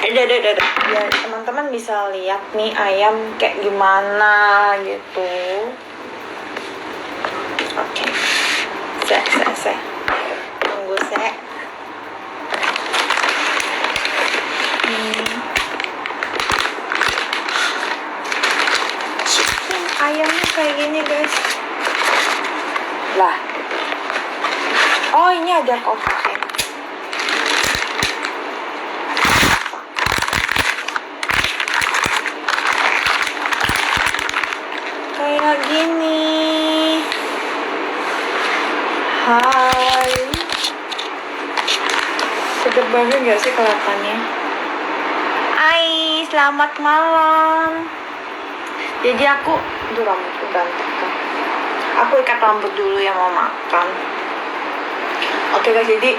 Udah. Ya teman-teman bisa lihat nih ayam kayak gimana gitu. Oke. Sek. Tunggu sek. Chicken ayamnya kayak gini guys. Lah. Oh ini ada kopi. Kayak gini. Hai. Sedap banget gak sih kelihatannya? Hai, selamat malam. Jadi aku, rambutku berantakan. Aku ikat rambut dulu ya mau makan. Oke guys, jadi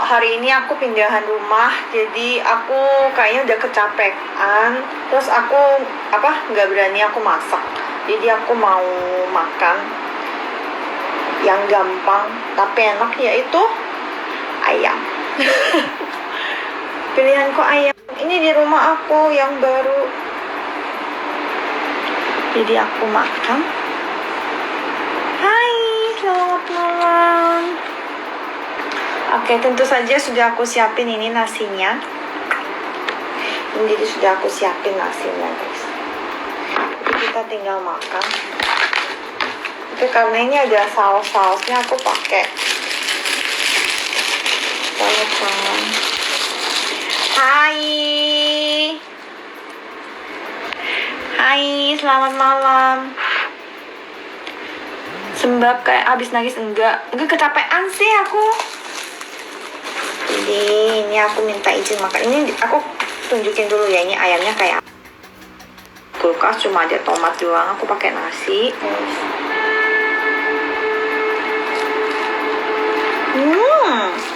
hari ini aku pindahan rumah. Jadi aku kayaknya udah kecapean. Terus aku nggak berani aku masak. Jadi aku mau makan yang gampang tapi enak, yaitu ayam. Pilihanku ayam. Ini di rumah aku yang baru. Jadi aku makan. Hai, selamat malam. Oke, tentu saja sudah aku siapin ini nasinya. Ini jadi sudah aku siapin nasinya guys. Jadi kita tinggal makan. Tapi karena ini ada saus-sausnya, aku pakai saus tangan. Hai, selamat malam. Sembab kayak abis nangis enggak kecapean sih aku. Jadi ini aku minta izin makan. Ini aku tunjukin dulu ya, ini ayamnya kayak kulkas cuma ada tomat doang. Aku pakai nasi.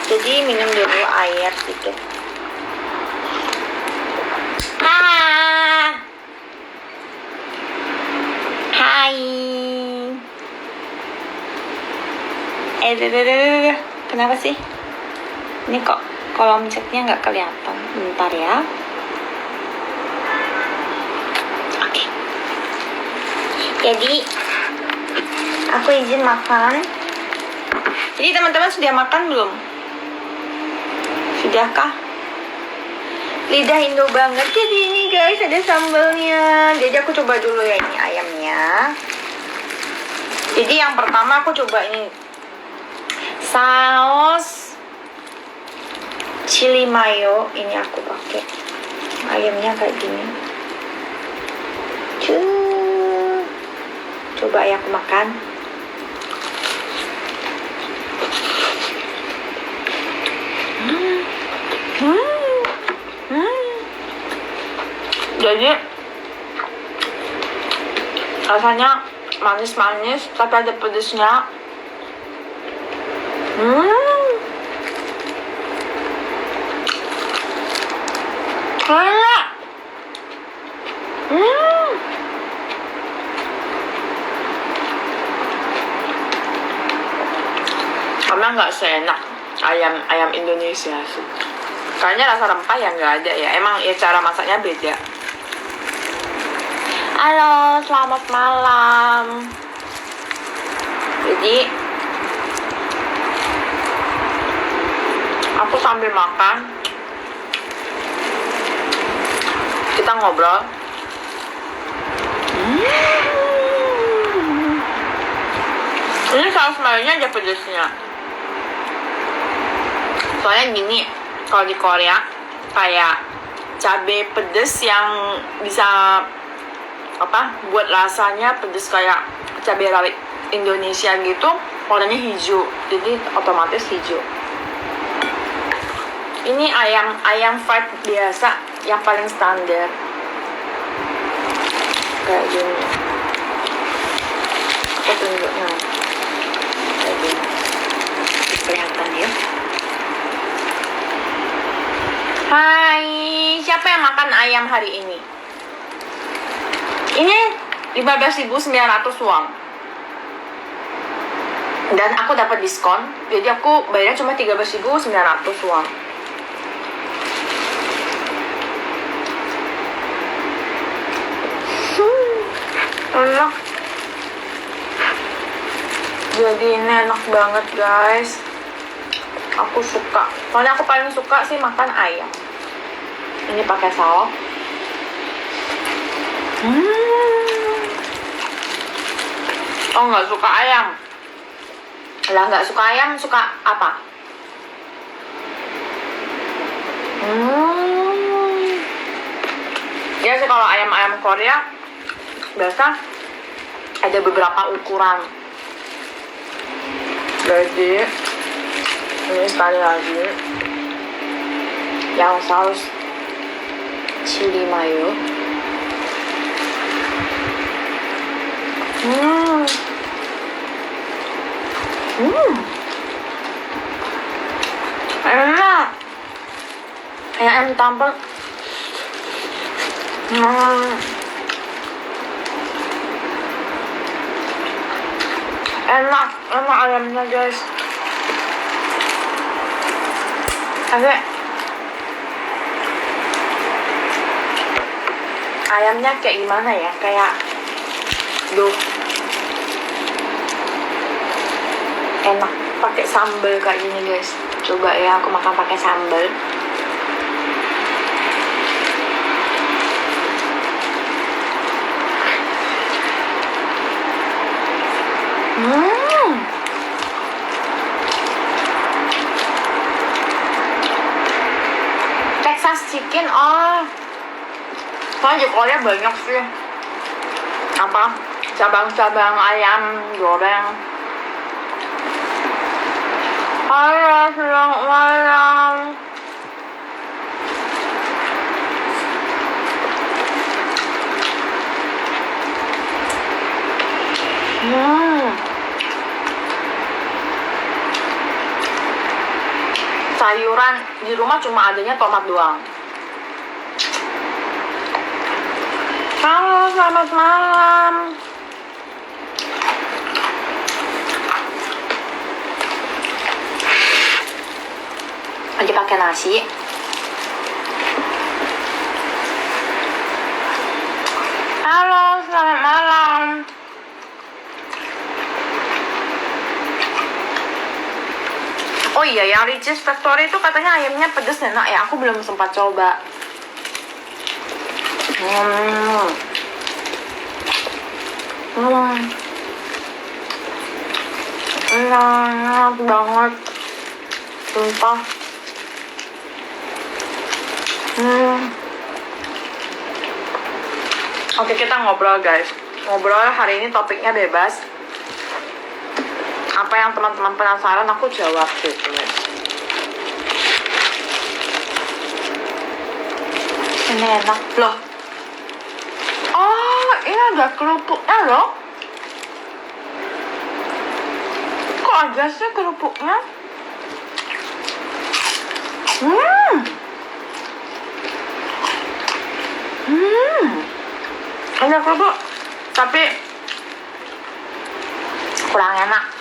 Jadi minum dulu air sedikit. Hai. Kenapa sih? Ini kok kolom chatnya nggak kelihatan. Bentar ya. Oke. Jadi aku izin makan. Jadi teman-teman sudah makan belum? Sudahkah? Lidah Indo banget. Jadi ini guys ada sambalnya. Jadi aku coba dulu ya ini ayamnya. Jadi yang pertama aku coba ini saus chili mayo. Ini aku pakai. Ayamnya kayak gini. Coba ya aku makan. Jadi rasanya manis-manis tapi ada pedesnya. Enak. Karena nggak seenak ayam Indonesia sih. Kayaknya rasa rempah yang nggak ada ya. Emang ya cara masaknya beda. Halo, selamat malam. Jadi aku sambil makan, kita ngobrol. Ini saus mayonya ada pedesnya. Soalnya gini, kalau di Korea kayak cabai pedes yang bisa buat rasanya pedes kayak cabai rawit Indonesia gitu, warnanya hijau, jadi otomatis hijau. Ini ayam fried biasa yang paling standar kayak gini. Aku tunjuknya kayak gini, kelihatan ya. Hai, siapa yang makan ayam hari ini? Ini 15.900 won. Dan aku dapat diskon, jadi aku bayarnya cuma 13.900 won. Jadi ini enak banget guys. Aku suka. Soalnya aku paling suka sih makan ayam. Ini pakai saus. Oh nggak suka ayam. Lah nggak suka ayam, suka apa? Ya sih kalau ayam-ayam Korea biasa ada beberapa ukuran. Jadi ini sekali lagi yang saus chili mayo. Enak. Kayak ayam tampil. Enak ayamnya guys. Tapi ayamnya kayak gimana ya? Kayak enak pakai sambal kayak gini guys. Coba ya aku makan pakai sambal. Texas chicken, soalnya di Korea banyak sih apa cabang-cabang ayam goreng. Halo, selamat malam. Sayuran di rumah cuma adanya tomat doang. Halo, selamat malam. Lagi pakai nasi. Halo, selamat malam. Oh iya, yang Ricis Factory itu katanya ayamnya pedes enak ya. Aku belum sempat coba. Enak banget. Sumpah. Oke, kita ngobrol guys. Ngobrol hari ini topiknya bebas. Apa yang teman-teman penasaran aku jawab gitu guys. Ini enak loh. Oh, ini ada kerupuknya loh. Kok ada sih kerupuknya? Ada kerupuk, tapi kurang enak.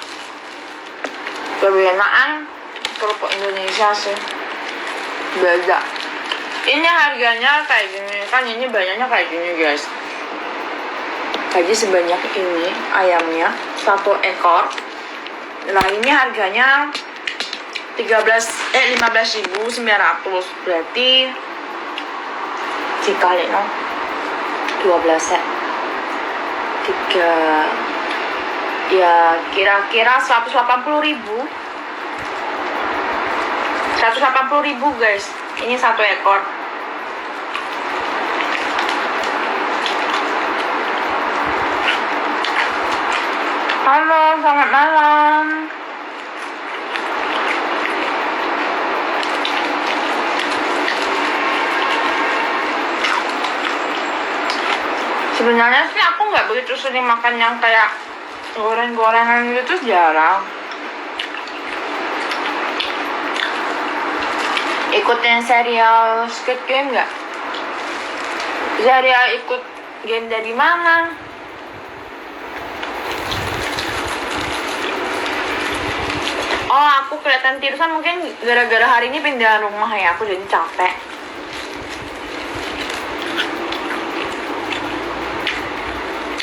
Lebih enakan kerupuk Indonesia sih. Beda. Ini harganya kayak gini, kan ini banyaknya kayak gini guys. Jadi sebanyak ini ayamnya 1 ekor. Nah ini harganya 15.900. Berarti dikali 12 ya. 3 ya kira-kira 180.000 guys. Ini 1 ekor. Halo, selamat malam. Sebenarnya sih aku nggak begitu sering makan yang kayak goreng-gorengan gitu, jarang. Ikutin serial Squid Game nggak? Serial ikut game dari mana? Oh, aku kelihatan tirusan mungkin gara-gara hari ini pindah rumah ya, aku jadi capek.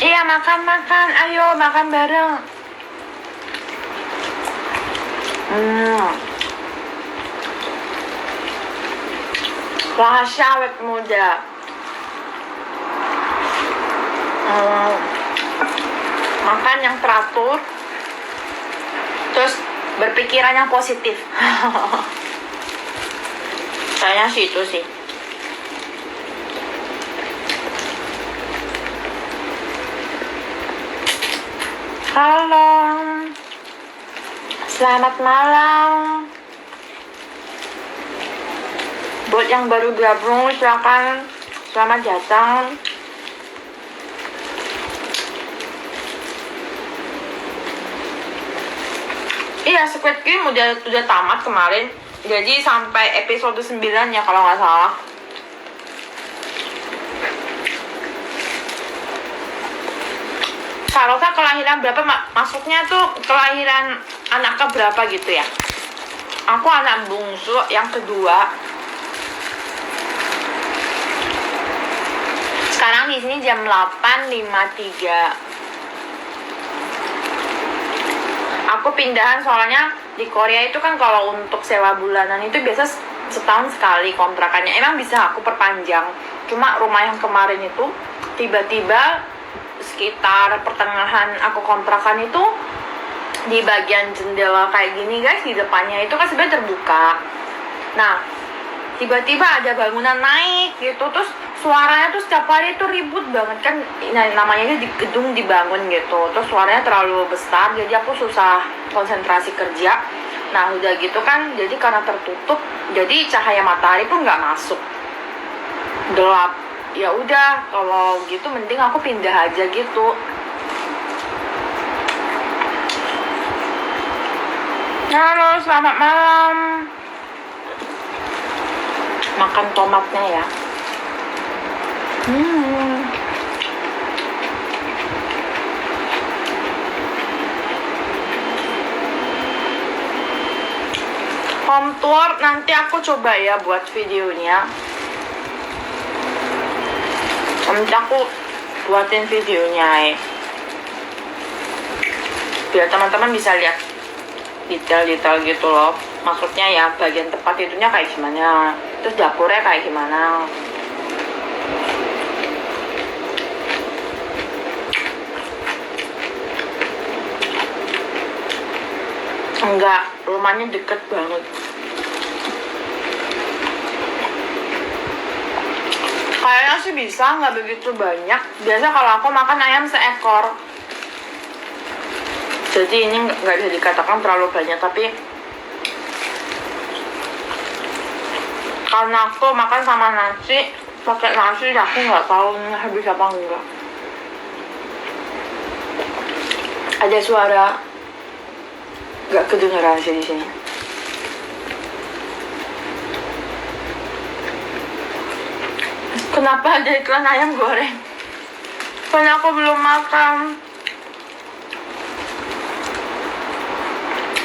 Iya, makan, ayo makan bareng. Rahasia awet muda. Makan yang teratur, terus berpikiran yang positif. Kayaknya sih itu sih. Halo, selamat malam. Buat yang baru gabung, silakan, selamat datang. Iya, Squid Game udah tamat kemarin. Jadi sampai episode 9 ya kalau nggak salah. Charlotte kelahiran berapa? Maksudnya tuh kelahiran anak ke berapa gitu ya? Aku anak bungsu yang kedua. Sekarang di sini jam 8.53. Aku pindahan soalnya di Korea itu kan kalau untuk sewa bulanan itu biasa setahun sekali kontrakannya. Emang bisa aku perpanjang. Cuma rumah yang kemarin itu tiba-tiba sekitar pertengahan aku kontrakan itu di bagian jendela kayak gini guys, di depannya itu kan sebenarnya terbuka. Nah, tiba-tiba ada bangunan naik gitu, terus suaranya tuh setiap hari tuh ribut banget kan. Nah, namanya di gedung dibangun gitu, terus suaranya terlalu besar, jadi aku susah konsentrasi kerja. Nah, udah gitu kan, jadi karena tertutup, jadi cahaya matahari pun nggak masuk, gelap. Ya udah, kalau gitu mending aku pindah aja gitu. Halo, selamat malam. Makan tomatnya ya. Home tour nanti aku coba ya buat videonya. Nanti aku buatin videonya biar teman-teman bisa lihat detail-detail gitu loh. Maksudnya ya bagian tempat itunya kayak gimana, terus dapurnya kayak gimana. Enggak, rumahnya deket banget. Kayaknya sih bisa, nggak begitu banyak. Biasa kalau aku makan ayam seekor, jadi ini nggak bisa dikatakan terlalu banyak. Tapi karena aku makan sama nasi, pakai nasi, aku nggak tahu habis apa enggak. Ada suara nggak kedengeran sih di sini. Kenapa ada iklan ayam goreng? Karena aku belum makan.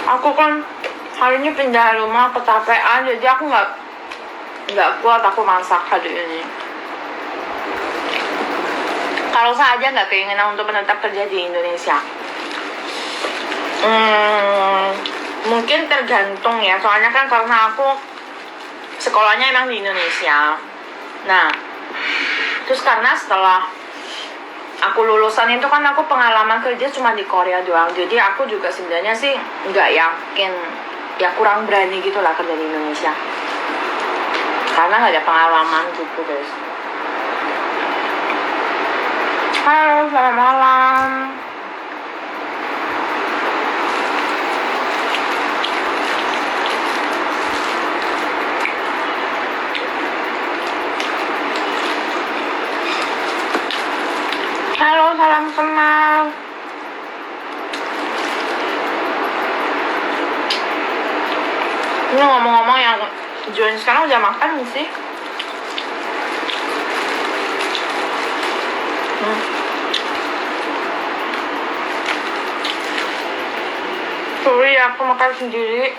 Aku kan hari ini pindah rumah, kecapean, jadi aku nggak kuat aku masak hari ini. Kalau saja nggak keinginan untuk menetap kerja di Indonesia. Mungkin tergantung ya, soalnya kan karena aku sekolahnya emang di Indonesia. Nah, terus karena setelah aku lulusan itu kan aku pengalaman kerja cuma di Korea doang, jadi aku juga sebenarnya sih nggak yakin, ya kurang berani gitu lah kerja di Indonesia karena nggak ada pengalaman gitu guys. Halo, selamat malam. Halo, salam kenal. Ini ngomong-ngomong yang join sekarang udah makan nih sih? Sorry, aku makan sendiri.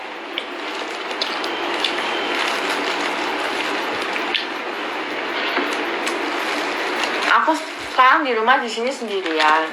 Aku sekarang di rumah di sini sendirian.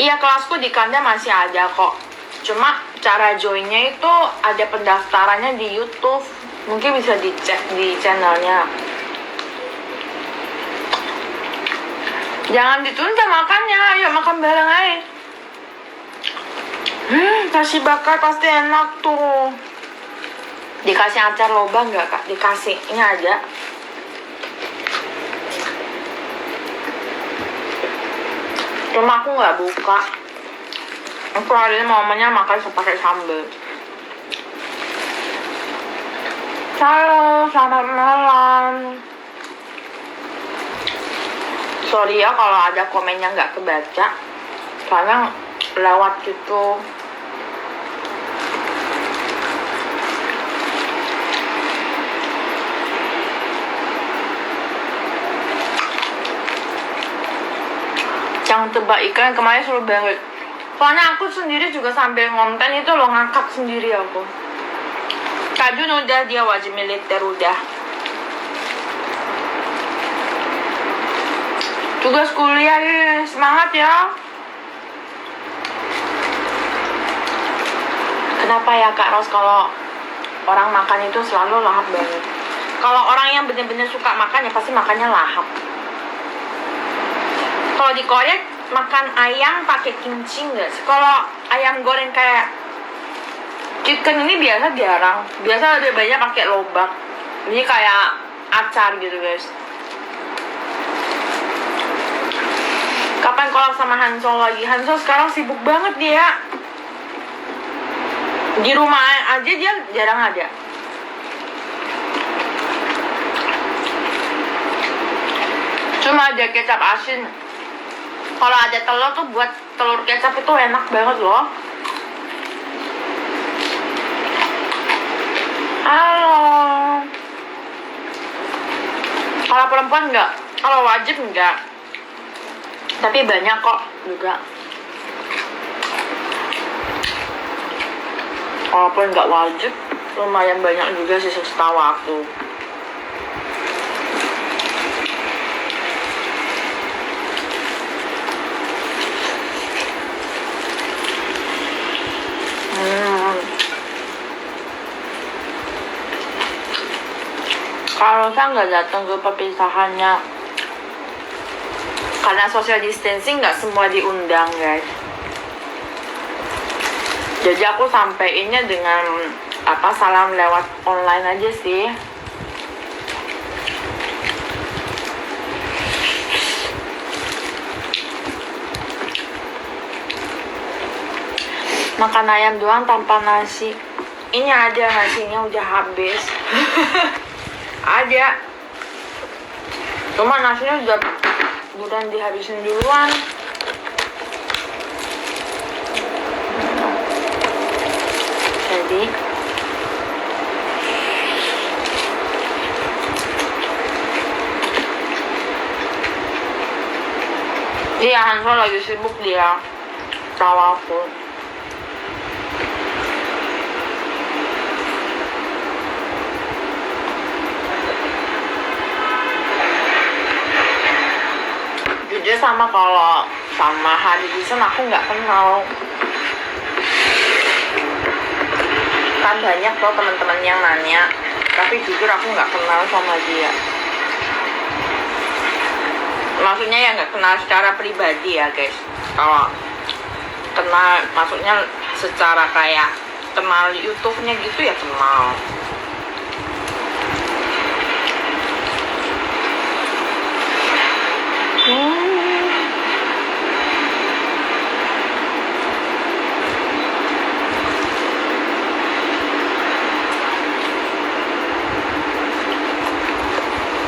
Iya, kelasku di Kanda masih ada kok. Cuma cara joinnya itu ada pendaftarannya di YouTube. Mungkin bisa dicek di channelnya. Jangan ditunda makannya, ayo makan bareng aja. Nasi bakar pasti enak tuh. Dikasih acar lobang nggak kak? Dikasih, ini ada. Cuma aku nggak buka. Aku hari ini momennya makan pakai sambal. Halo, selamat malam. Sorry ya kalau ada komennya nggak kebaca, soalnya lewat gitu. Yang tebak ikan kemarin seru banget. Soalnya aku sendiri juga sambil ngonten itu loh, ngangkat sendiri aku. Kajun udah, dia wajib militer udah. Tugas kuliah nih, semangat ya. Kenapa ya Kak Ros kalau orang makan itu selalu lahap banget? Kalau orang yang bener-bener suka makan ya pasti makannya lahap. Kalau di Korea makan ayam pakai kimchi nggak sih? Kalau ayam goreng kayak chicken ini biasa jarang. Biasa lebih banyak pakai lobak. Ini kayak acar gitu guys. Kapan collab sama Hansol lagi? Hansol sekarang sibuk banget dia. Di rumah aja dia jarang ada. Cuma ada kecap asin. Kalau ada telur tuh buat telur kecap itu enak banget loh. Halo. Kalau perempuan enggak, kalau wajib enggak. Tapi banyak kok juga. Walaupun enggak wajib, lumayan banyak juga sih setahu aku. Kalau saya nggak datang ke perpisahannya karena social distancing, nggak semua diundang guys. Jadi aku sampeinnya dengan salam lewat online aja sih. Makan ayam doang tanpa nasi. Ini ada nasinya udah habis. Ada. Cuma nasinya udah dihabisin duluan. Jadi iya, Hansol lagi sibuk dia. Tahu aku. Jujur kalau sama Hadi Jason aku nggak kenal. Kan banyak loh teman-teman yang nanya, tapi jujur aku nggak kenal sama dia. Maksudnya ya nggak kenal secara pribadi ya guys. Kalau kenal maksudnya secara kayak kenal YouTube-nya gitu ya kenal.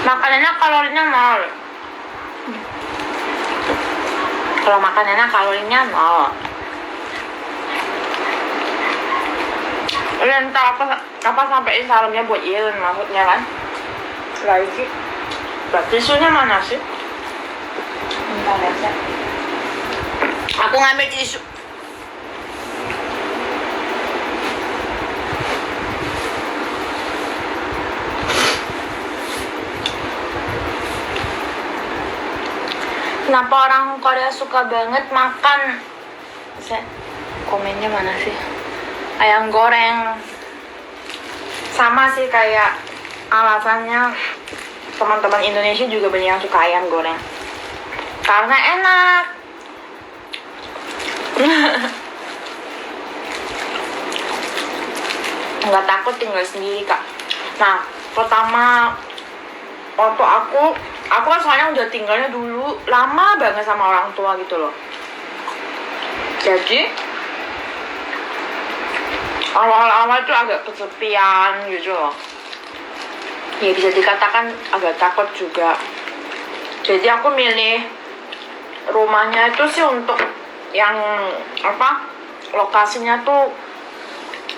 Makanannya kalorinya nol. Kalau makanannya kalorinya nol. Entah apa sampein salamnya buat Yelin maksudnya kan. Lagi. Berarti tisunya mana sih? Bentar ya. Aku ngambil tisu. Kenapa orang Korea suka banget makan Komennya mana sih? Ayam goreng. Sama sih kayak alasannya teman-teman Indonesia juga banyak yang suka ayam goreng. Karena enak. Nggak takut tinggal sendiri, Kak. Nah, pertama waktu aku kan soalnya udah tinggalnya dulu lama banget sama orang tua gitu loh. Jadi awal-awal tuh agak kesepian gitu loh. Ya bisa dikatakan agak takut juga. Jadi aku milih rumahnya itu sih untuk yang lokasinya tuh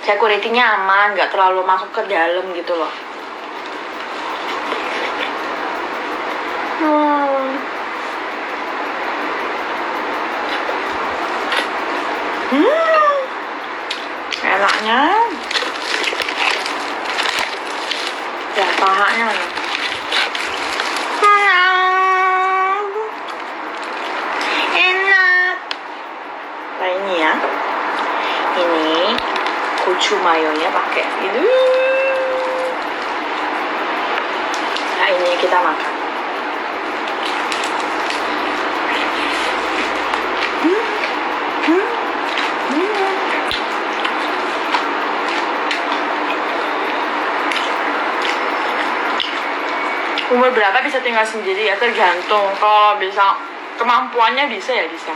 security-nya aman, nggak terlalu masuk ke dalam gitu loh. Enaknya ya pahanya enak. Nah ini ya, ini gochu mayonya pakai itu. Nah ini kita makan. Umur berapa bisa tinggal sendiri ya tergantung. Kalau bisa kemampuannya bisa ya bisa.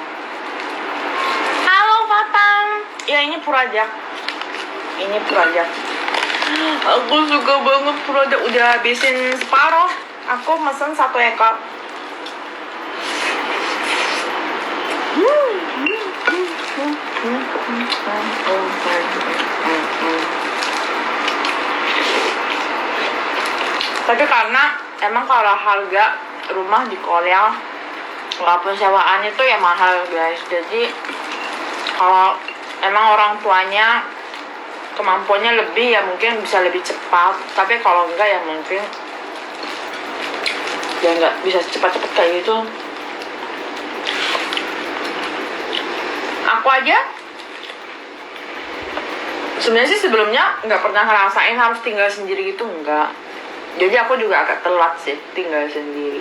Halo Fatang. Ya ini Purajak. Ini Purajak. Aku suka banget Purajak. Udah habisin separuh. Aku mesen 1 ekor. Tapi karena emang kalau harga rumah di Korea walaupun sewaannya tuh ya mahal guys. Jadi kalau emang orang tuanya kemampuannya lebih ya mungkin bisa lebih cepat. Tapi kalau enggak ya mungkin ya enggak bisa cepat-cepat kayak gitu. Aku aja sebenarnya sih sebelumnya nggak pernah ngerasain harus tinggal sendiri gitu, enggak. Jadi aku juga agak telat sih tinggal sendiri.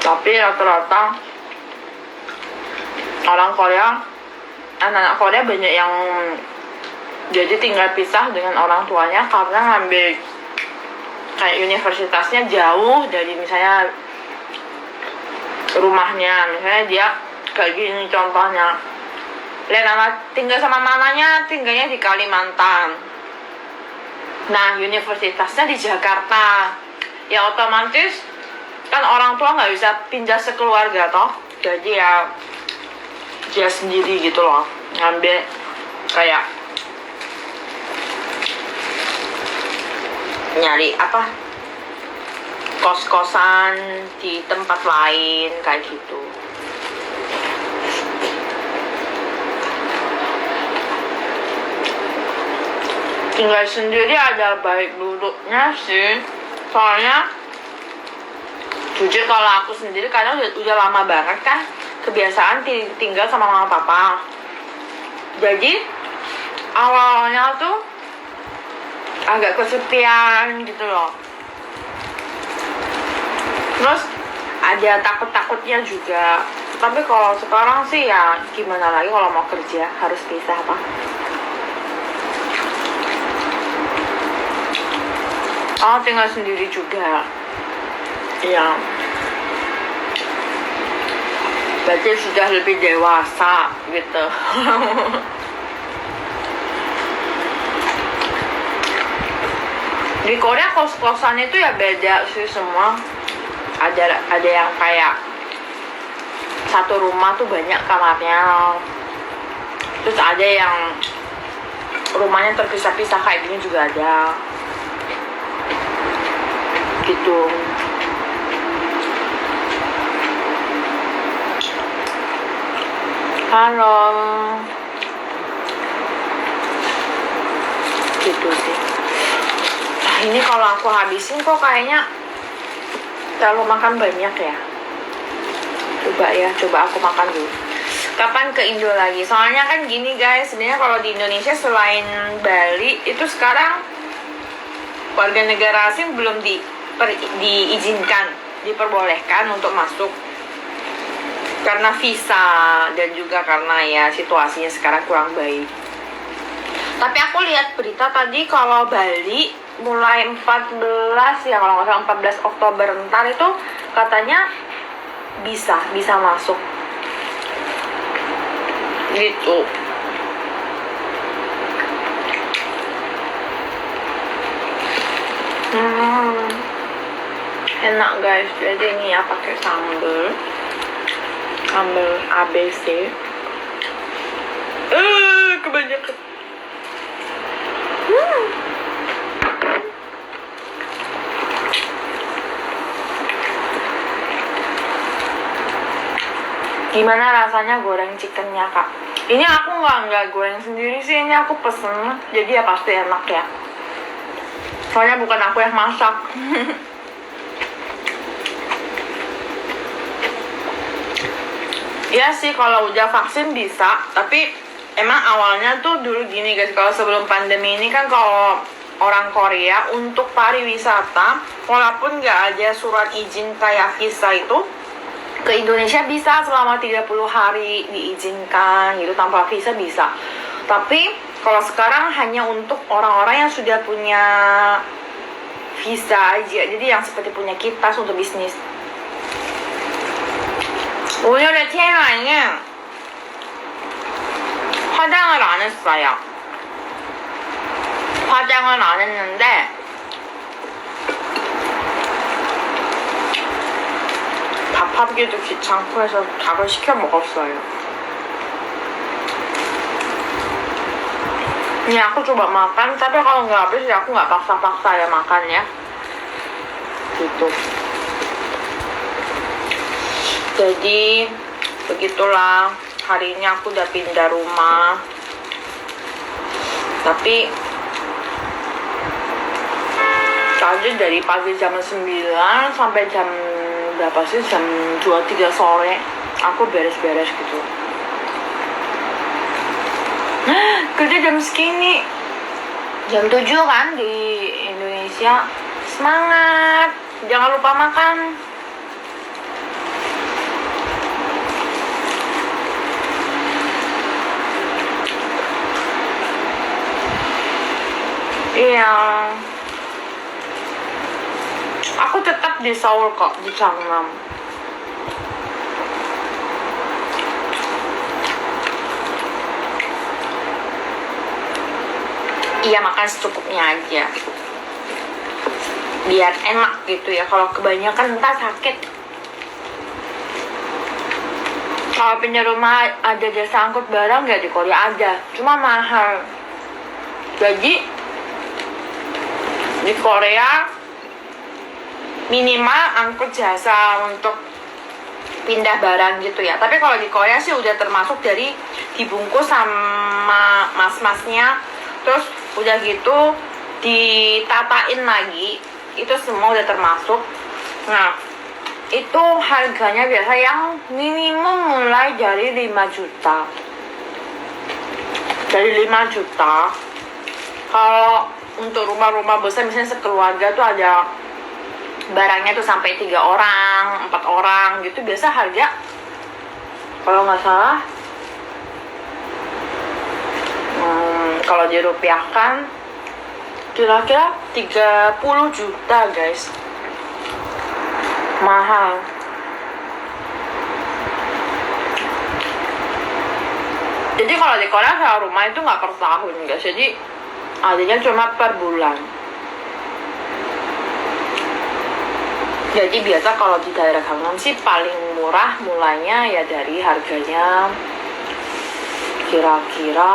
Tapi rata-rata orang Korea, anak-anak Korea banyak yang jadi tinggal pisah dengan orang tuanya karena ngambil kayak universitasnya jauh dari misalnya rumahnya. Misalnya dia kayak gini contohnya, Lena tinggal sama mamanya, tinggalnya di Kalimantan. Nah, universitasnya di Jakarta. Ya otomatis kan orang tua nggak bisa pindah sekeluarga toh. Jadi ya dia sendiri gitu loh. Ngambil kayak nyari kos-kosan di tempat lain kayak gitu. Tinggal sendiri ada baik buruknya sih. Soalnya jujur kalau aku sendiri kadang udah lama banget kan kebiasaan tinggal sama mama papa. Jadi awalnya tuh agak kesepian gitu loh. Terus ada takut-takutnya juga. Tapi kalau sekarang sih ya gimana lagi, kalau mau kerja harus pisah apa. Oh, tinggal sendiri juga. Iya. Berarti sudah lebih dewasa gitu. Di Korea kos-kosan itu ya beda sih semua. Ada yang kayak satu rumah tuh banyak kamarnya. Terus ada yang rumahnya terpisah-pisah kayak gini juga ada. Gitu. Halo. Gitu sih. Nah ini kalau aku habisin kok kayaknya Kalau makan banyak ya. Coba aku makan dulu. Kapan ke Indo lagi? Soalnya kan gini guys, sebenarnya kalau di Indonesia selain Bali itu sekarang warga negara asing belum diizinkan, diperbolehkan untuk masuk karena visa dan juga karena ya situasinya sekarang kurang baik. Tapi aku lihat berita tadi kalau Bali mulai 14 ya, kalau nggak salah 14 Oktober ntar itu katanya bisa masuk gitu. Enak guys. Jadi ini ya pakai sambal ABC. Kebanyakan. Gimana rasanya goreng chickennya kak? Ini aku nggak goreng sendiri sih, ini aku pesen, jadi ya pasti enak ya. Soalnya bukan aku yang masak. Ya sih kalau udah vaksin bisa, tapi emang awalnya tuh dulu gini guys, kalau sebelum pandemi ini kan kalau orang Korea untuk pariwisata, walaupun nggak ada surat izin kayak visa itu, ke Indonesia bisa selama 30 hari diizinkan gitu, tanpa visa bisa. Tapi kalau sekarang hanya untuk orang-orang yang sudah punya visa aja, jadi yang seperti punya kitas untuk bisnis. 오늘의 TMI는 화장을 안 했어요. 화장을 안 했는데 밥하기도 귀찮고 해서 닭을 시켜 먹었어요. Ini aku coba makan, tapi kalau nggak habis ya aku nggak paksa-paksa ya makan ya. Gitu. Jadi begitulah, hari ini aku udah pindah rumah. Tapi tadi dari pagi jam 9 sampai jam berapa sih, jam 2-3 sore aku beres-beres gitu. Kerja jam segini, jam 7 kan di Indonesia. Semangat, jangan lupa makan. Iya, aku tetap di Seoul kok, di Gangnam. Iya, makan secukupnya aja biar enak gitu ya. Kalau kebanyakan ntar sakit. Kalau punya rumah ada jasa angkut barang nggak di Korea ada, cuma mahal. Jadi di Korea minimal angkut jasa untuk pindah barang gitu ya. Tapi kalau di Korea sih udah termasuk dari dibungkus sama mas-masnya, terus udah gitu ditatain lagi, itu semua udah termasuk. Nah, itu harganya biasa yang minimum mulai dari 5 juta. Dari 5 juta. Kalau untuk rumah-rumah besar misalnya sekeluarga tuh ada barangnya tuh sampai 3 orang, 4 orang gitu, biasa harga kalau nggak salah kalau dirupiahkan kira-kira 30 juta guys. Mahal. Jadi kalau di Korea sewa rumah itu nggak per tahun guys, jadi adanya cuma per bulan. Jadi biasa kalau di daerah Gangnam sih paling murah mulainya ya dari harganya kira-kira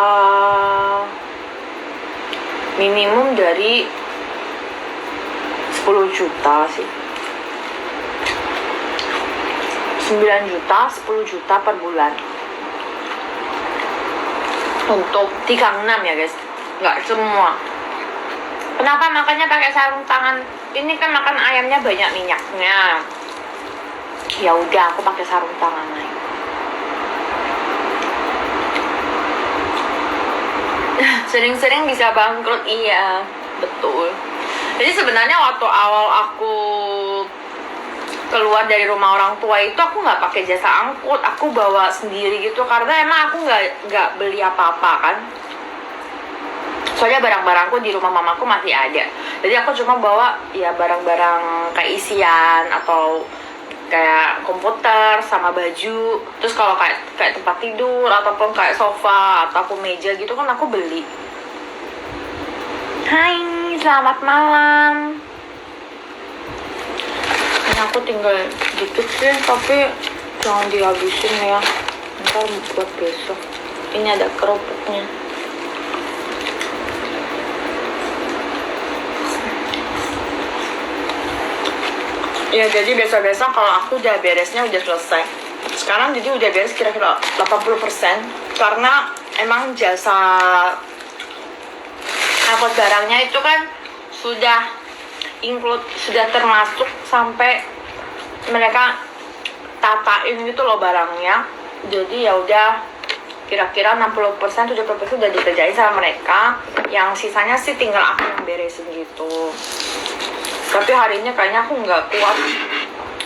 minimum dari 10 juta sih. 9 juta, 10 juta per bulan. Untuk di Gangnam ya guys, nggak semua. Kenapa makanya pakai sarung tangan? ini kan makan ayamnya banyak minyaknya. Ya udah, aku pakai sarung tangan aja. Sering-sering bisa bangkrut, iya, betul. Jadi sebenarnya waktu awal aku keluar dari rumah orang tua itu aku nggak pakai jasa angkut, aku bawa sendiri gitu karena emang aku nggak beli apa-apa kan. Soalnya barang-barangku di rumah mamaku masih ada. Jadi aku cuma bawa ya barang-barang kayak isian atau kayak komputer sama baju. Terus kalau kayak tempat tidur ataupun kayak sofa ataupun meja gitu kan aku beli. Hai, selamat malam. Ini aku tinggal dikit sih, tapi jangan dihabisin ya. Ntar buat besok. Ini ada kerupuknya. Ya jadi besok-besok kalau aku udah beresnya udah selesai. Sekarang jadi udah beres kira-kira 80%. Karena emang jasa angkut barangnya itu kan sudah include, sudah termasuk sampai mereka tatain gitu loh barangnya. Jadi ya udah kira-kira 60% 70% udah dikerjain sama mereka. Yang sisanya sih tinggal aku yang beresin gitu. Tapi hari ini kayaknya aku nggak kuat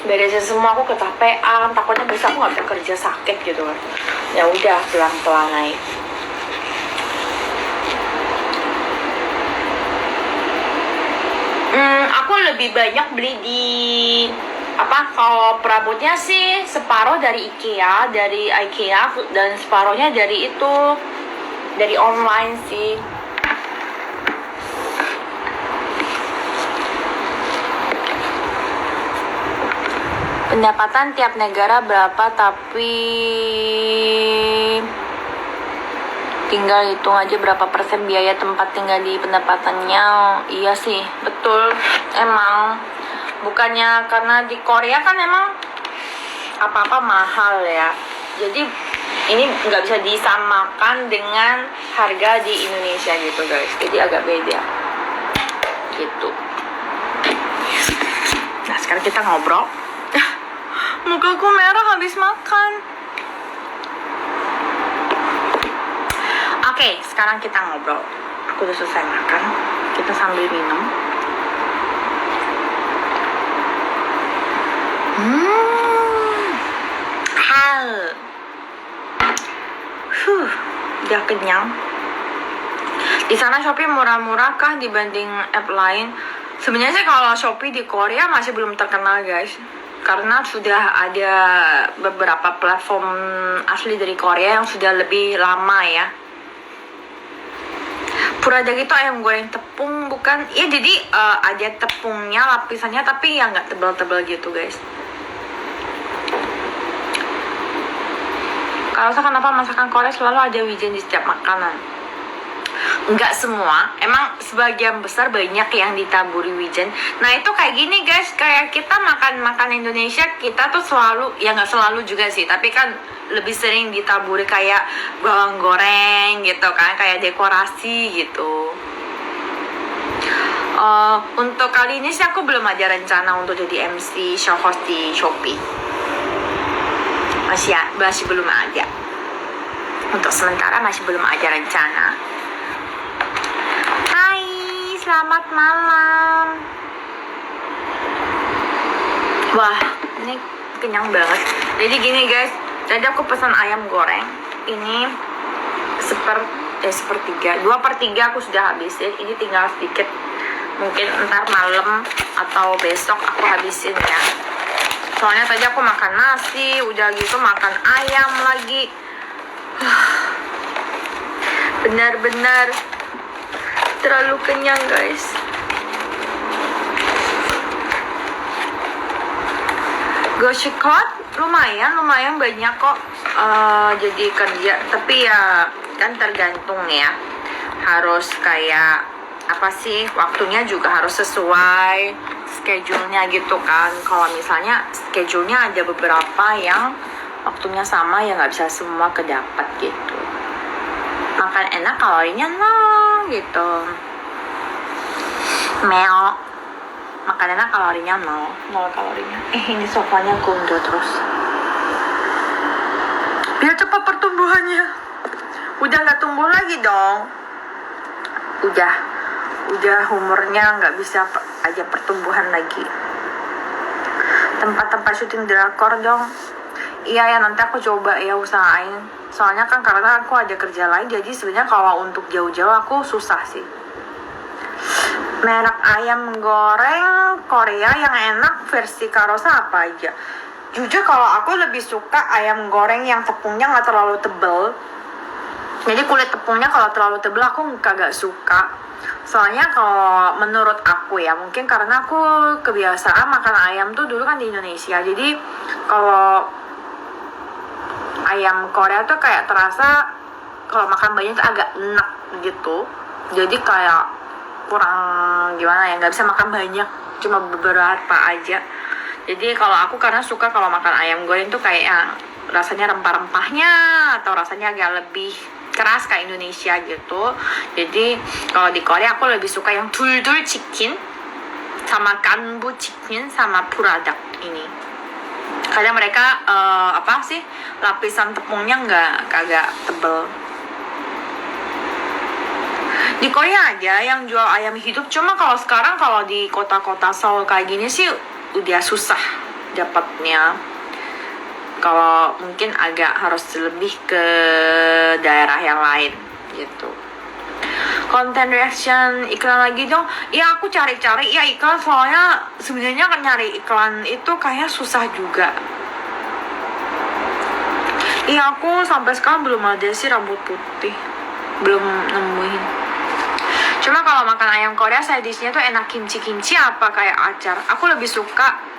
beresin semua, aku kecapean, takutnya besok aku nggak bisa kerja, sakit gitu kan. Ya udah pelan-pelan aja. Aku lebih banyak beli di kalau perabotnya sih separuh dari IKEA, dan separuhnya dari online sih. Pendapatan tiap negara berapa, tapi tinggal hitung aja berapa persen biaya tempat tinggal di pendapatannya. Iya sih, betul. Emang bukannya karena di Korea kan emang apa-apa mahal ya. Jadi ini nggak bisa disamakan dengan harga di Indonesia gitu guys. Jadi agak beda gitu. Nah sekarang kita ngobrol. Mukaku merah habis makan. Oke, sekarang kita ngobrol. Aku udah selesai makan. Kita sambil minum. Udah kenyang. Di sana Shopee murah-murah kah dibanding app lain? Sebenarnya sih kalau Shopee di Korea masih belum terkenal guys. Karena sudah ada beberapa platform asli dari Korea yang sudah lebih lama ya. Puradag itu ayam goreng tepung bukan? Ya jadi ada tepungnya, lapisannya, tapi ya nggak tebal-tebal gitu guys. Kalau kenapa masakan Korea selalu ada wijen di setiap makanan? Enggak semua, emang sebagian besar banyak yang ditaburi wijen. Nah itu kayak gini guys, kayak kita makan Indonesia, kita tuh selalu, ya nggak selalu juga sih, tapi kan lebih sering ditaburi kayak bawang goreng gitu kan, kayak dekorasi gitu. Untuk kali ini sih aku belum ada rencana untuk jadi MC show host di Shopee. Masih belum ada. Untuk sementara masih belum ada rencana. Selamat malam. Wah, ini kenyang banget. Jadi gini guys, tadi aku pesan ayam goreng. Ini sepertiga, 2/3 aku sudah habisin. Ini tinggal sedikit. Mungkin ntar malam atau besok aku habisin ya. Soalnya tadi aku makan nasi, udah gitu makan ayam lagi. Benar-benar terlalu kenyang guys. Goshikot lumayan banyak kok jadi kerja, tapi ya kan tergantung ya, harus kayak apa sih, waktunya juga harus sesuai schedule-nya gitu kan. Kalau misalnya schedule-nya ada beberapa yang waktunya sama ya nggak bisa semua kedapat gitu. Makan enak, kalorinya nol gitu. Meo. makanannya kalorinya nol kalorinya. Ini sofanya kundur terus. Biar cepat pertumbuhannya. Udah nggak tumbuh lagi dong. Udah umurnya nggak bisa aja pertumbuhan lagi. Tempat-tempat syuting drakor dong. Iya ya, nanti aku coba ya, usahain. Soalnya kan karena aku ada kerja lain, jadi sebenarnya kalau untuk jauh-jauh aku susah sih. Merek ayam goreng Korea yang enak versi Karosa apa aja? Jujur kalau aku lebih suka ayam goreng yang tepungnya nggak terlalu tebel. Jadi kulit tepungnya kalau terlalu tebel aku kagak suka. Soalnya kalau menurut aku ya, mungkin karena aku kebiasaan makan ayam tuh dulu kan di Indonesia. Jadi kalau ayam Korea tuh kayak terasa kalau makan banyak tuh agak enak gitu. Jadi kayak kurang gimana ya, nggak bisa makan banyak, cuma beberapa aja. Jadi kalau aku karena suka kalau makan ayam goreng tuh kayak yang rasanya rempah-rempahnya atau rasanya agak lebih keras kayak Indonesia gitu. Jadi kalau di Korea aku lebih suka yang dul-dul chicken sama kanbu chicken sama puradak ini. Karena mereka lapisan tepungnya kagak tebel. Di Korea aja yang jual ayam hidup, cuma kalau sekarang kalau di kota-kota Seoul kayak gini sih udah susah dapatnya. Kalau mungkin agak harus lebih ke daerah yang lain gitu. Konten reaction iklan lagi dong. Ya aku cari-cari ya iklan, soalnya sebenarnya kan nyari iklan itu kayaknya susah juga. Iya aku sampai sekarang belum ada sih rambut putih, belum nemuin. Cuma kalau makan ayam Korea side dish-nya tuh enak kimchi apa kayak acar. Aku lebih suka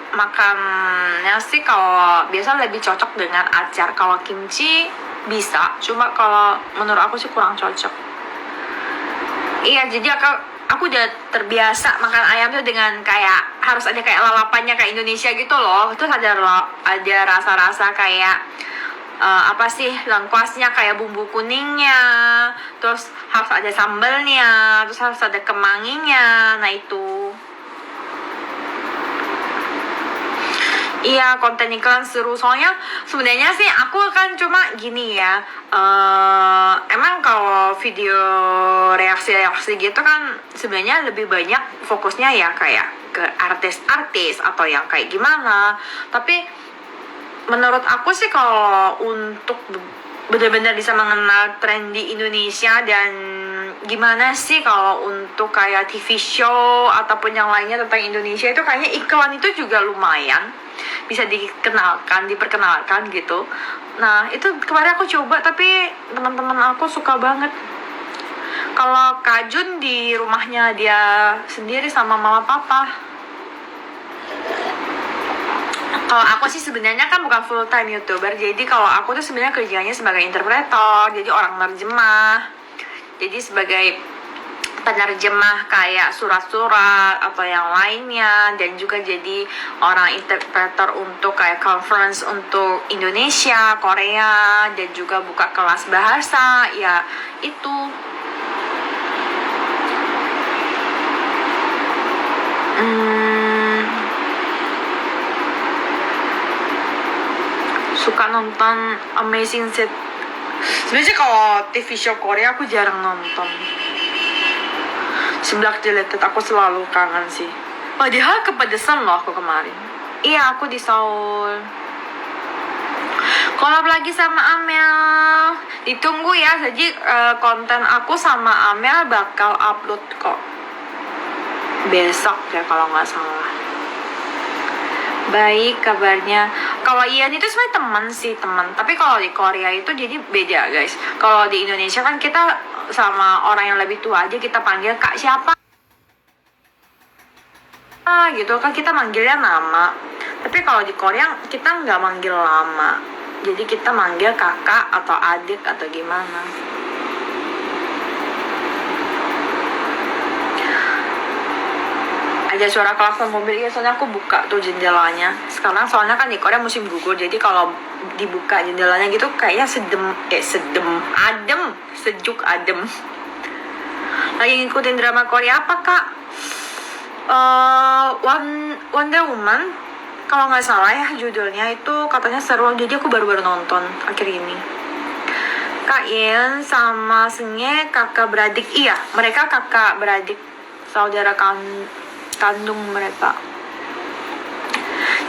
makannya sih kalau biasa lebih cocok dengan acar. Kalau kimchi bisa, cuma kalau menurut aku sih kurang cocok. Iya, jadi aku udah terbiasa makan ayam tuh dengan kayak harus ada kayak lalapannya kayak Indonesia gitu loh. Terus ada rasa-rasa kayak lengkuasnya kayak bumbu kuningnya, terus harus ada sambalnya, terus harus ada kemanginya. Nah itu. Iya, konten iklan seru. Soalnya sebenarnya sih aku kan cuma gini ya. Emang kalau video reaksi gitu kan sebenarnya lebih banyak fokusnya ya kayak ke artis-artis atau yang kayak gimana. Tapi menurut aku sih kalau untuk benar-benar bisa mengenal tren di Indonesia dan gimana sih kalau untuk kayak TV show ataupun yang lainnya tentang Indonesia itu kayaknya iklan itu juga lumayan bisa diperkenalkan gitu. Nah itu kemarin aku coba tapi teman-teman aku suka banget. Kalau Kak Jun di rumahnya dia sendiri sama mama papa. Kalau aku sih sebenarnya kan bukan full time YouTuber, jadi kalau aku tuh sebenarnya kerjanya sebagai interpreter, jadi orang nerjemah. Jadi sebagai penerjemah kayak surat-surat atau yang lainnya, dan juga jadi orang interpreter untuk kayak conference untuk Indonesia, Korea, dan juga buka kelas bahasa, ya itu. Suka nonton Amazing Set. Sebenarnya kalau TV show Korea aku jarang nonton. Seblak Deleted aku selalu kangen sih. Padahal kepedesan loh aku kemarin. Iya aku di Seoul. Collab lagi sama Amel. Ditunggu ya. Jadi konten aku sama Amel bakal upload kok besok ya kalau nggak salah. Baik kabarnya. Kalau Ian itu sebenarnya teman. Tapi kalau di Korea itu jadi beda guys. Kalau di Indonesia kan kita sama orang yang lebih tua aja kita panggil kak siapa gitu kan, kita manggilnya nama. Tapi kalau di Korea kita nggak manggil lama. Jadi kita manggil kakak atau adik atau gimana. Ada suara klakson mobil ya, soalnya aku buka tuh jendelanya. Sekarang soalnya kan di Korea musim gugur, jadi kalau dibuka jendelanya gitu kayaknya sejuk adem. Lagi ngikutin drama Korea apa kak? Wonder Woman kalau nggak salah ya judulnya, itu katanya seru, jadi aku baru-baru nonton akhir ini. Kak Yin sama Senge kakak beradik, iya mereka kakak beradik, saudara kandung mereka.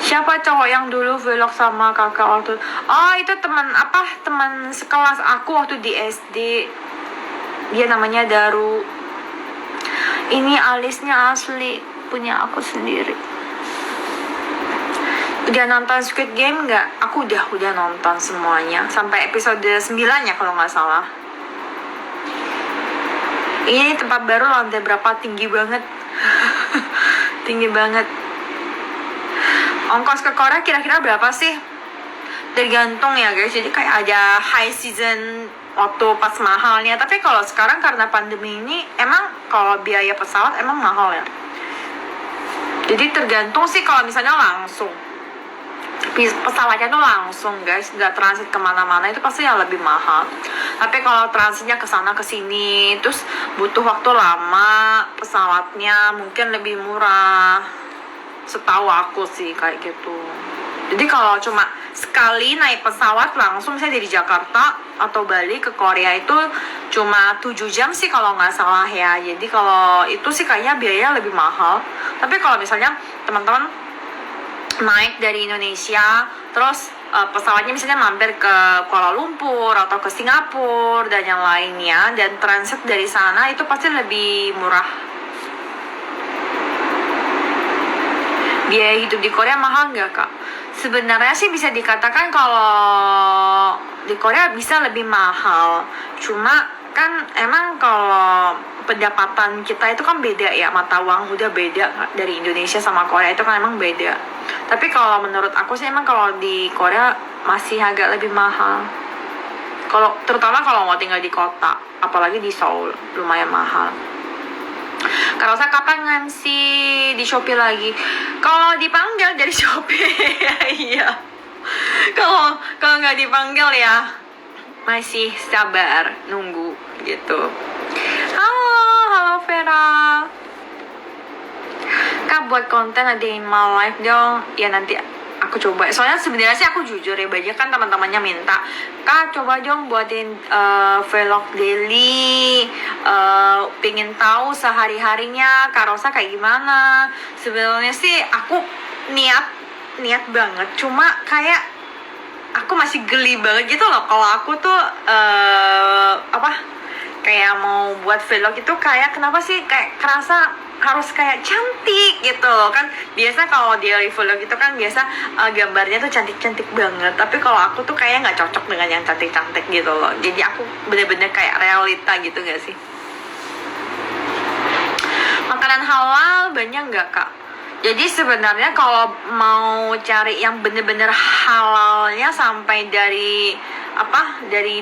Siapa cowok yang dulu vlog sama kakak waktu? Oh itu teman sekelas aku waktu di SD, dia namanya Daru. Ini alisnya asli punya aku sendiri. Udah nonton Squid Game nggak? Aku udah nonton semuanya sampai episode 9 ya kalau nggak salah. Ini tempat baru lantai berapa, tinggi banget. Tinggi banget. Ongkos ke Korea kira-kira berapa sih? Tergantung ya guys, jadi kayak ada high season waktu pas mahalnya, tapi kalau sekarang karena pandemi ini emang kalau biaya pesawat emang mahal ya. Jadi tergantung sih, kalau misalnya langsung pesawatnya tuh langsung guys, nggak transit kemana-mana, itu pasti yang lebih mahal. Tapi kalau transitnya ke sana ke sini terus butuh waktu lama, pesawatnya mungkin lebih murah, setahu aku sih kayak gitu. Jadi kalau cuma sekali naik pesawat langsung saya dari Jakarta atau Bali ke Korea itu cuma 7 jam sih kalau nggak salah ya. Jadi kalau itu sih kayaknya biayanya lebih mahal. Tapi kalau misalnya teman-teman naik dari Indonesia terus pesawatnya misalnya mampir ke Kuala Lumpur atau ke Singapura dan yang lainnya, dan transit dari sana, itu pasti lebih murah. Biaya hidup di Korea mahal nggak kak? Sebenarnya sih bisa dikatakan kalau di Korea bisa lebih mahal, cuma kan emang kalau pendapatan kita itu kan beda ya, mata uang udah beda dari Indonesia sama Korea itu kan emang beda. Tapi kalau menurut aku sih emang kalau di Korea masih agak lebih mahal. Kalau terutama kalau mau tinggal di kota, apalagi di Seoul lumayan mahal. Kalau saya kapan ngasih di Shopee lagi? Kalau dipanggil dari Shopee iya. Kalau nggak dipanggil ya masih sabar nunggu gitu. Halo Vera. Kak buat konten ada in my life dong. Ya nanti aku coba. Soalnya sebenarnya sih aku jujur ya, banyak kan teman-temannya minta, Kak coba dong buatin vlog daily, pengen tahu sehari-harinya Kak Rosa kayak gimana. Sebenarnya sih aku niat banget, cuma kayak aku masih geli banget gitu loh kalau aku tuh kayak mau buat vlog itu kayak kenapa sih kayak kerasa harus kayak cantik gitu loh kan. Biasa kalau dia vlog itu kan biasa gambarnya tuh cantik-cantik banget, tapi kalau aku tuh kayak nggak cocok dengan yang cantik-cantik gitu loh. Jadi aku bener-bener kayak realita gitu gak sih. Makanan halal banyak nggak kak? Jadi sebenarnya kalau mau cari yang bener-bener halalnya sampai dari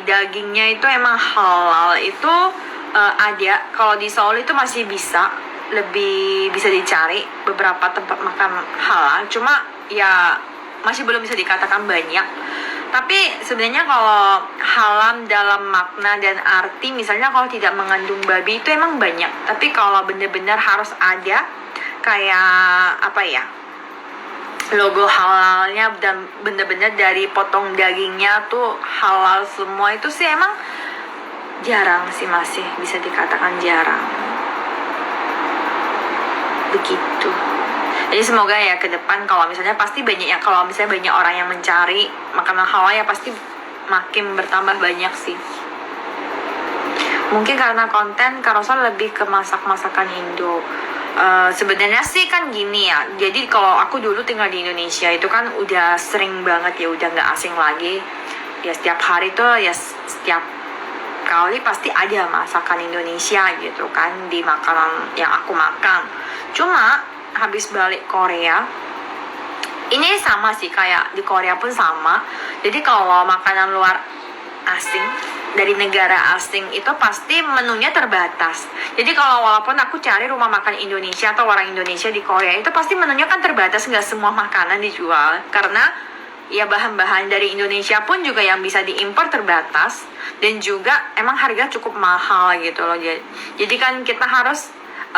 dagingnya itu emang halal itu ada. Kalau di Seoul itu masih lebih bisa dicari beberapa tempat makan halal, cuma ya masih belum bisa dikatakan banyak. Tapi sebenarnya kalau halal dalam makna dan arti, misalnya kalau tidak mengandung babi itu emang banyak. Tapi kalau benar-benar harus ada kayak logo halalnya dan benar-benar dari potong dagingnya tuh halal semua, itu sih emang jarang sih, masih bisa dikatakan jarang. Begitu. Jadi semoga ya ke depan kalau misalnya pasti banyak ya, kalau misalnya banyak orang yang mencari makanan halal ya pasti makin bertambah banyak sih. Mungkin karena konten Kak Rosa lebih ke masak-masakan Indo. Sebenarnya sih kan gini ya, jadi kalau aku dulu tinggal di Indonesia itu kan udah sering banget ya, udah nggak asing lagi ya, setiap hari tuh ya setiap kali pasti ada masakan Indonesia gitu kan di makanan yang aku makan. Cuma habis balik Korea ini sama sih, kayak di Korea pun sama. Jadi kalau makanan luar asing dari negara asing itu pasti menunya terbatas. Jadi kalau walaupun aku cari rumah makan Indonesia atau orang Indonesia di Korea itu pasti menunya kan terbatas, nggak semua makanan dijual karena ya bahan-bahan dari Indonesia pun juga yang bisa diimpor terbatas, dan juga emang harga cukup mahal gitu loh. Jadi kan kita harus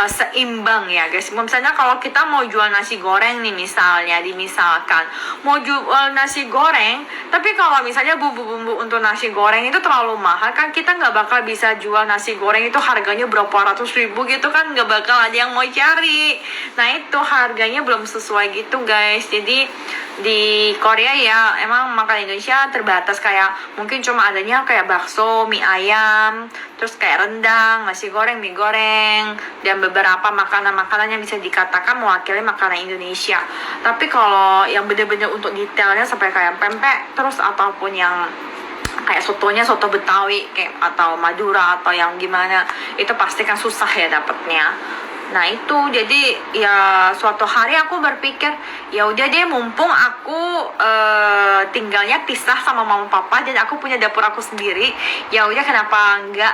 seimbang ya guys. Misalnya kalau kita mau jual nasi goreng nih misalnya, dimisalkan mau jual nasi goreng, tapi kalau misalnya bumbu-bumbu untuk nasi goreng itu terlalu mahal kan, kita nggak bakal bisa jual nasi goreng itu harganya berapa ratus ribu gitu kan, nggak bakal ada yang mau cari. Nah itu harganya belum sesuai gitu guys. Jadi di Korea ya emang makan Indonesia terbatas, kayak mungkin cuma adanya kayak bakso, mie ayam, terus kayak rendang, nasi goreng, mie goreng, dan beberapa makanan-makanan yang bisa dikatakan mewakili makanan Indonesia. Tapi kalau yang bener-bener untuk detailnya sampai kayak pempek terus ataupun yang kayak sotonya soto Betawi kayak atau Madura atau yang gimana, itu pasti kan susah ya dapetnya. Nah itu jadi ya suatu hari aku berpikir ya udah deh, mumpung aku tinggalnya pisah sama mama papa dan aku punya dapur aku sendiri, ya udah kenapa enggak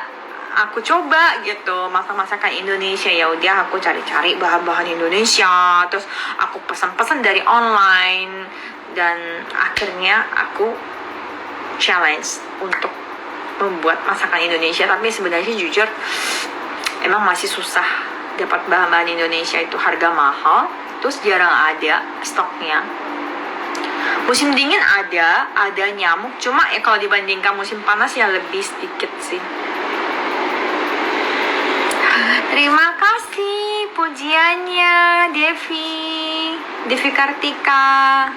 aku coba gitu masak-masakan Indonesia. Ya udah aku cari-cari bahan-bahan Indonesia, terus aku pesan-pesan dari online, dan akhirnya aku challenge untuk membuat masakan Indonesia. Tapi sebenarnya jujur emang masih susah dapat bahan-bahan Indonesia, itu harga mahal, terus jarang ada stoknya. Musim dingin ada nyamuk, cuma ya kalau dibandingkan musim panas ya lebih sedikit sih. Terima kasih pujiannya Devi Kartika.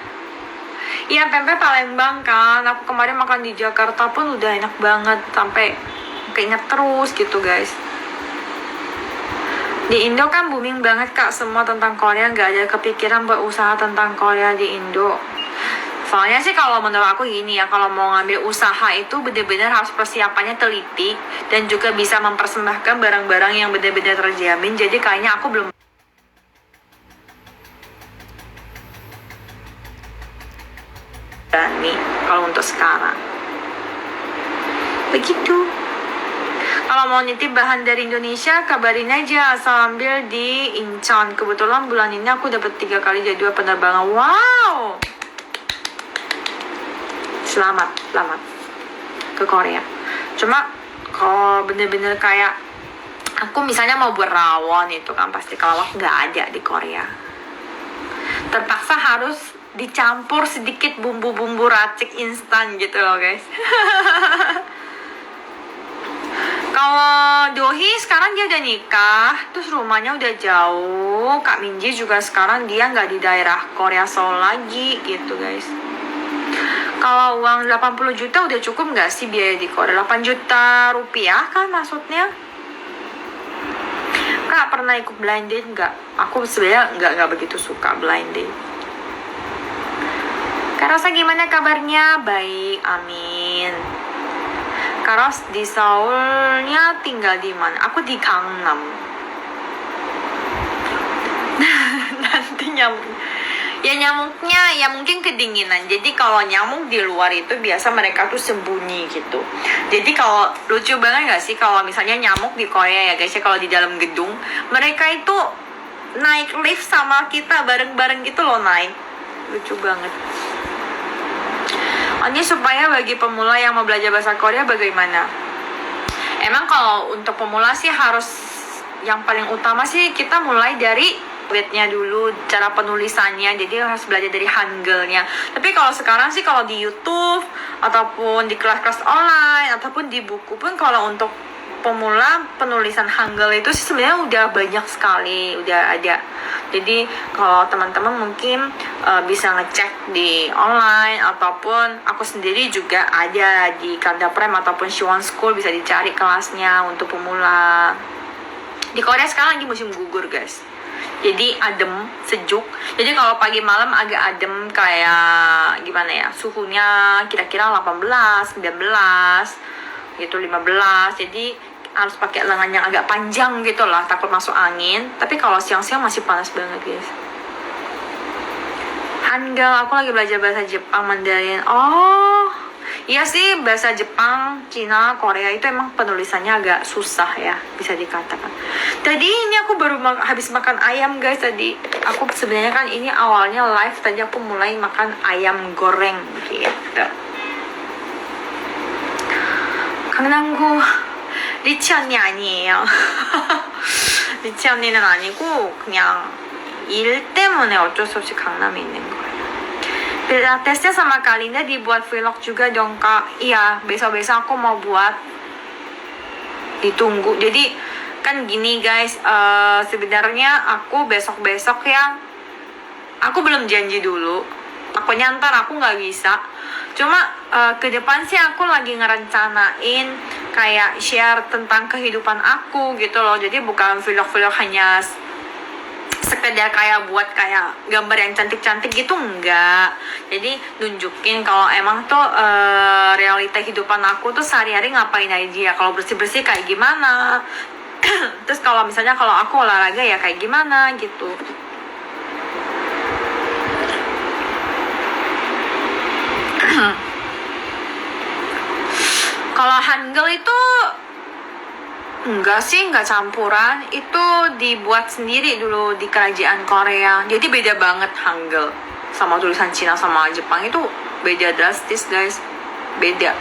Iya, pempek Palembang kan, aku kemarin makan di Jakarta pun udah enak banget, sampai keinget terus gitu guys. Di Indo kan booming banget kak semua tentang Korea, nggak ada kepikiran buat usaha tentang Korea di Indo. Soalnya sih kalau menurut aku gini ya, kalau mau ngambil usaha itu bener-bener harus persiapannya teliti dan juga bisa mempersembahkan barang-barang yang bener-bener terjamin. Jadi kayaknya aku belum berani kalau untuk sekarang. Begitu. Kalau mau nitip bahan dari Indonesia, kabarin aja, asal ambil di Incheon. Kebetulan bulan ini aku dapat 3 kali jadwal penerbangan. Wow! Selamat ke Korea. Cuma kalau bener-bener kayak aku misalnya mau buat rawon itu kan pasti kelawak nggak ada di Korea. Terpaksa harus dicampur sedikit bumbu-bumbu racik instan gitu loh guys. Kalau Dohi sekarang dia udah nikah, terus rumahnya udah jauh. Kak Minji juga sekarang dia nggak di daerah Korea Seoul lagi gitu guys. Kalau uang 80 juta udah cukup nggak sih biaya di Korea? 8 juta rupiah kan maksudnya? Kak pernah ikut blind date nggak? Aku sebenarnya nggak begitu suka blind date. Kak Rosa gimana kabarnya? Baik, amin. Karos di Seoulnya tinggal di mana? Aku di Gangnam. Nanti nyamuk. Ya nyamuknya ya mungkin kedinginan. Jadi kalau nyamuk di luar itu biasa mereka tuh sembunyi gitu. Jadi kalau lucu banget gak sih kalau misalnya nyamuk di Korea ya guys ya, kalau di dalam gedung mereka itu naik lift sama kita bareng-bareng gitu loh, naik. Lucu banget. Ini supaya bagi pemula yang mau belajar bahasa Korea bagaimana? Emang kalau untuk pemula sih harus yang paling utama sih kita mulai dari alfabetnya dulu, cara penulisannya. Jadi harus belajar dari Hangulnya. Tapi kalau sekarang sih kalau di YouTube ataupun di kelas-kelas online ataupun di buku pun, kalau untuk pemula penulisan Hangul itu sih sebenarnya udah banyak sekali, udah ada. Jadi kalau teman-teman mungkin bisa ngecek di online ataupun aku sendiri juga ada di Kanda Prem ataupun Siwon School, bisa dicari kelasnya untuk pemula. Di Korea sekarang lagi musim gugur guys. Jadi adem, sejuk. Jadi kalau pagi malam agak adem, kayak gimana ya, suhunya kira-kira 18, 19 gitu, 15. Jadi harus pakai lengan yang agak panjang gitu lah, takut masuk angin. Tapi kalau siang-siang masih panas banget guys. Hangul, aku lagi belajar bahasa Jepang, Mandarin. Oh, iya sih, bahasa Jepang, Cina, Korea itu emang penulisannya agak susah ya, bisa dikatakan. Tadi ini aku baru habis makan ayam guys. Tadi aku sebenarnya kan ini awalnya live, tadi aku mulai makan ayam goreng gitu. 강남구 리치언니 아니에요. 미치 언니는 아니고 그냥 일 때문에 어쩔 수 없이 강남에 있는 거예요. Pilatesnya sama Kalinda dibuat vlog juga dong kak. Iya, besok-besok aku mau buat. Ditunggu. Jadi kan gini guys, sebenarnya aku besok-besok ya, aku belum janji dulu. Takutnya ntar aku nggak bisa. Cuma ke depan sih aku lagi ngerencanain kayak share tentang kehidupan aku gitu loh. Jadi bukan vlog-vlog hanya sekedar kayak buat kayak gambar yang cantik-cantik gitu, enggak. Jadi nunjukin kalau emang tuh realita kehidupan aku tuh sehari-hari ngapain aja. Kalau bersih-bersih kayak gimana. Terus kalau misalnya kalau aku olahraga ya kayak gimana gitu. Kalau Hangul itu enggak sih, enggak campuran. Itu dibuat sendiri dulu di kerajaan Korea. Jadi beda banget Hangul sama tulisan Cina sama Jepang itu beda drastis guys. Beda.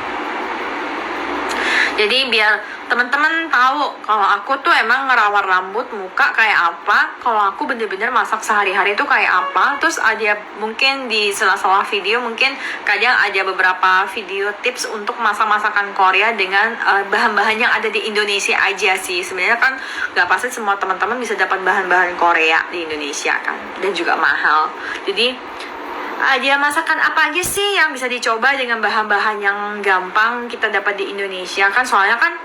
Jadi biar teman-teman tahu kalau aku tuh emang ngerawat rambut muka kayak apa, kalau aku bener-bener masak sehari-hari tuh kayak apa. Terus ada mungkin di sela-sela video mungkin kadang ada beberapa video tips untuk masak-masakan Korea dengan bahan-bahan yang ada di Indonesia aja sih. Sebenarnya kan nggak pasti semua teman-teman bisa dapat bahan-bahan Korea di Indonesia kan, dan juga mahal. Jadi ada masakan apa aja sih yang bisa dicoba dengan bahan-bahan yang gampang kita dapat di Indonesia kan, soalnya kan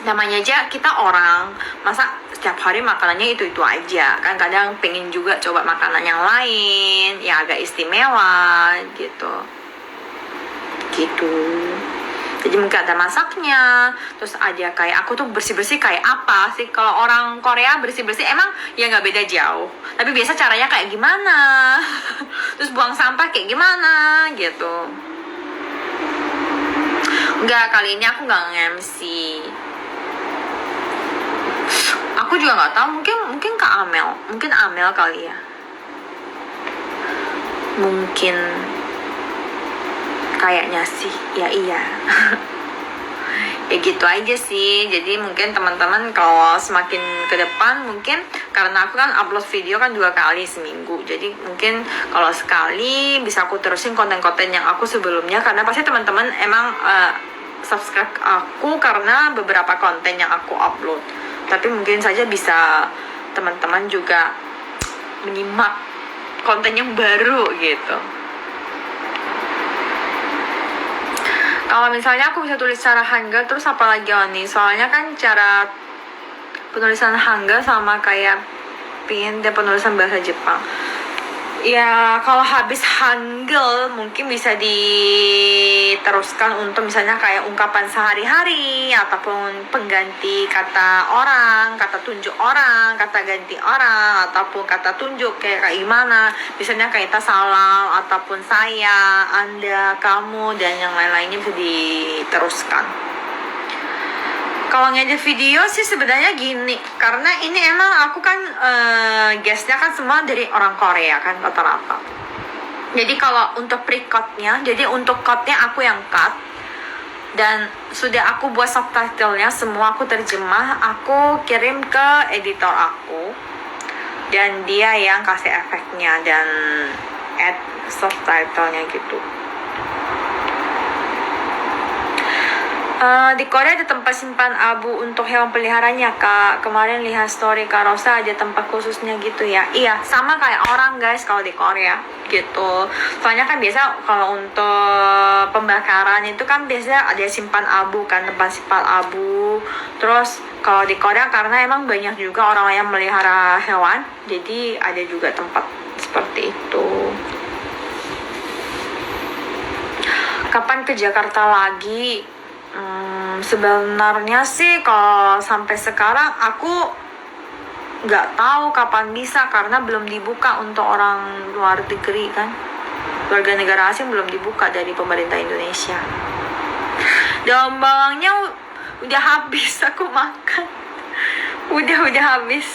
namanya aja kita orang, masa setiap hari makanannya itu aja kan, kadang pengen juga coba makanan yang lain yang agak istimewa gitu. Jadi mungkin ada masaknya, terus ada kayak aku tuh bersih-bersih kayak apa sih. Kalau orang Korea bersih-bersih emang ya nggak beda jauh, tapi biasa caranya kayak gimana. Terus buang sampah kayak gimana gitu. Enggak, kali ini aku nggak nge-MC. Aku juga nggak tahu, mungkin Kak Amel, mungkin Amel kali ya. Mungkin kayaknya sih, ya iya. Ya gitu aja sih. Jadi mungkin teman-teman kalau semakin ke depan mungkin karena aku kan upload video kan 2 kali seminggu, jadi mungkin kalau sekali bisa aku terusin konten-konten yang aku sebelumnya, karena pasti teman-teman emang subscribe aku karena beberapa konten yang aku upload. Tapi mungkin saja bisa teman-teman juga menyimak konten yang baru gitu. Kalau misalnya aku bisa tulis secara Hangul, terus apa lagi nih? Soalnya kan cara penulisan Hangul sama kayak pindah penulisan bahasa Jepang. Ya kalau habis Hangul mungkin bisa diteruskan untuk misalnya kayak ungkapan sehari-hari ataupun pengganti kata orang, kata tunjuk orang, kata ganti orang, ataupun kata tunjuk kayak gimana. Misalnya kayak salam ataupun saya, Anda, kamu, dan yang lain-lainnya bisa diteruskan. Kalau ngedit video sih sebenarnya gini, karena ini emang aku kan guestnya kan semua dari orang Korea kan rata-rata. Jadi kalau untuk pre-cut-nya, jadi untuk cut-nya aku yang cut, dan sudah aku buat subtitle-nya semua aku terjemah, aku kirim ke editor aku, dan dia yang kasih efeknya dan add subtitle-nya gitu. Di Korea ada tempat simpan abu untuk hewan peliharaannya kak. Kemarin lihat story Kak Rosa ada tempat khususnya gitu ya. Iya, sama kayak orang guys kalau di Korea gitu. Soalnya kan biasa kalau untuk pembakaran itu kan biasanya ada simpan abu kan, tempat simpan abu. Terus kalau di Korea karena emang banyak juga orang yang melihara hewan, jadi ada juga tempat seperti itu. Kapan ke Jakarta lagi? Sebenarnya sih kalau sampai sekarang aku nggak tahu kapan bisa, karena belum dibuka untuk orang luar negeri kan, warga negara asing belum dibuka dari pemerintah Indonesia. Daun bawangnya udah habis aku makan. udah habis.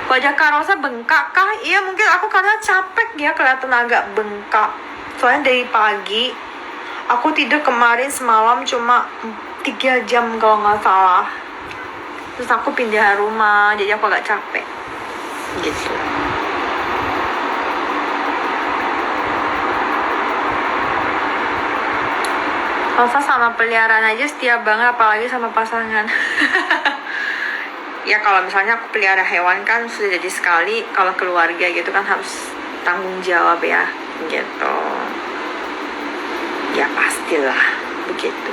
Wajah Kak Rosa bengkak kah? Iya mungkin aku karena capek ya kelihatan agak bengkak. Soalnya dari pagi aku tidur kemarin semalam cuma 3 jam kalau nggak salah. terus aku pindah rumah, jadi aku agak capek gitu. Alfa sama peliharaan aja setia banget, apalagi sama pasangan. Ya kalau misalnya aku pelihara hewan kan sudah jadi sekali, kalau keluarga gitu kan harus tanggung jawab ya gitu. Ya pastilah begitu.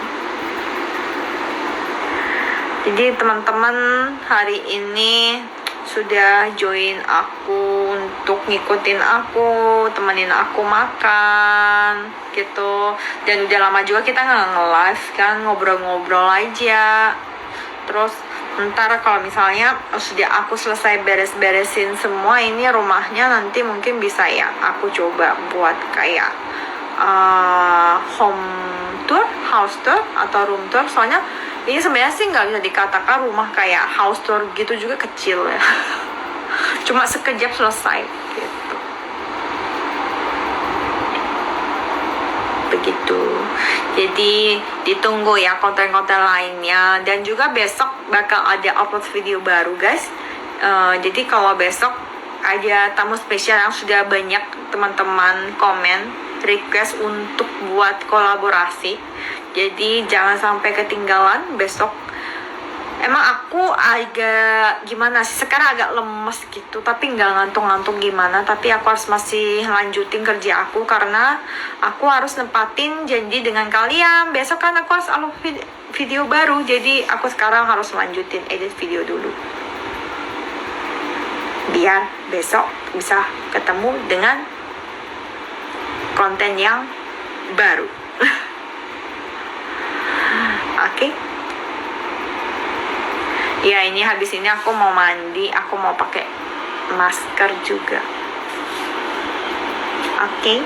Jadi teman-teman hari ini sudah join aku untuk ngikutin aku, temenin aku makan gitu. Dan udah lama juga kita nggak nge-live kan, ngobrol-ngobrol aja. Terus ntar kalau misalnya sudah aku selesai beres-beresin semua ini rumahnya, nanti mungkin bisa ya aku coba buat kayak home tour, house tour atau room tour. Soalnya ini sebenarnya sih nggak bisa dikatakan rumah kayak house tour gitu, juga kecil ya. Cuma sekejap selesai gitu. Begitu. Jadi ditunggu ya konten-konten lainnya, dan juga besok bakal ada upload video baru guys. Jadi kalau besok ada tamu spesial yang sudah banyak teman-teman komen request untuk buat kolaborasi. Jadi jangan sampai ketinggalan besok. Emang aku agak gimana sih, sekarang agak lemes gitu, tapi nggak ngantuk-ngantuk gimana, tapi aku harus masih lanjutin kerja aku karena aku harus nempatin janji dengan kalian. Besok kan aku harus upload video baru, jadi aku sekarang harus lanjutin edit video dulu biar besok bisa ketemu dengan konten yang baru. Oke. Ya ini habis ini aku mau mandi, aku mau pakai masker juga. Oke.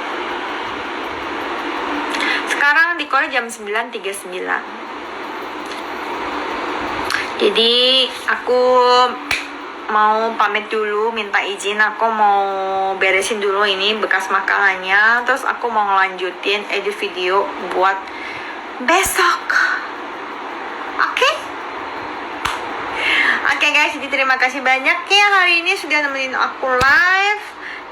Sekarang di Korea jam 9.39. Jadi aku mau pamit dulu, minta izin, aku mau beresin dulu ini bekas makanannya, terus aku mau ngelanjutin edit video buat besok. Oke? Oke guys, jadi terima kasih banyak ya hari ini sudah nemenin aku live,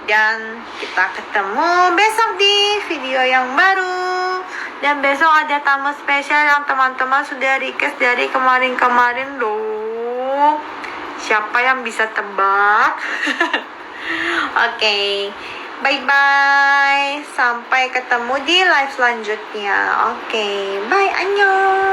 dan kita ketemu besok di video yang baru. Dan besok ada tamu spesial yang teman-teman sudah request dari kemarin-kemarin loh. Siapa yang bisa tebak? Oke. Bye-bye. Sampai ketemu di live selanjutnya. Oke. Bye. Annyeong.